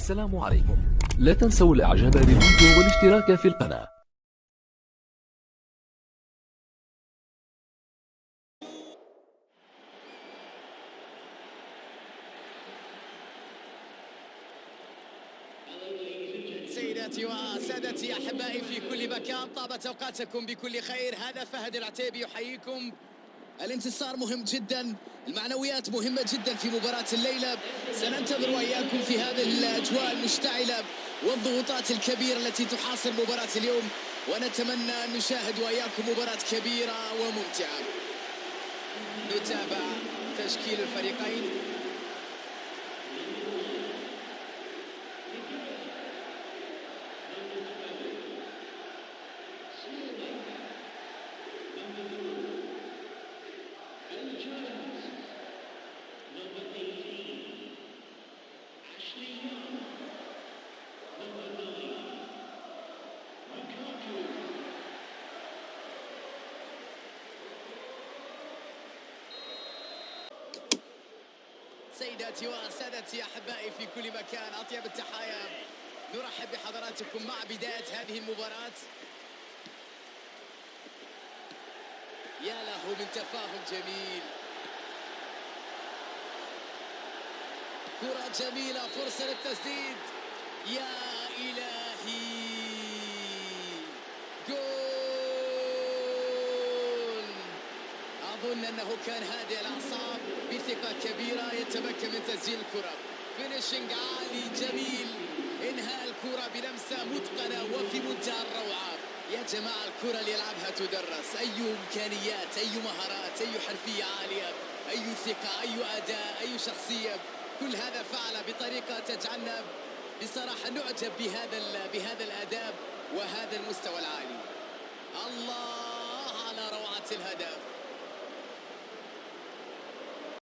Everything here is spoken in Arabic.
السلام عليكم. لا تنسوا الاعجاب بالفيديو والاشتراك في القناة. سيداتي وسادتي احبائي في كل مكان، طابت اوقاتكم بكل خير. هذا فهد العتيبي يحييكم. الانتصار مهم جدا، المعنويات مهمة جدا في مباراة الليلة. سننتظر وإياكم في هذه الأجواء المشتعلة والضغوطات الكبيرة التي تحاصر مباراة اليوم، ونتمنى أن نشاهد وإياكم مباراة كبيرة وممتعة. نتابع تشكيل الفريقين. سيداتي وسادتي احبائي في كل مكان، اطيب التحايا. نرحب بحضراتكم مع بداية هذه المباراة. يا له من تفاهم جميل، كرة جميلة، فرصة للتسديد. يا إلهي، جول! أظن أنه كان هادئ الأعصاب، بثقة كبيرة يتمكن من تسجيل الكرة. فينيشنج عالي جميل، إنهاء الكرة بلمسة متقنة وفي منتهى الروعة. يا جماعة الكرة اللي يلعبها تدرس، أي إمكانيات، أي مهارات، أي حرفية عالية، أي ثقة، أي أداء، أي شخصية. كل هذا فعل بطريقة تجعلنا بصراحة نعجب بهذا الأداء وهذا المستوى العالي. الله على روعة الهدف.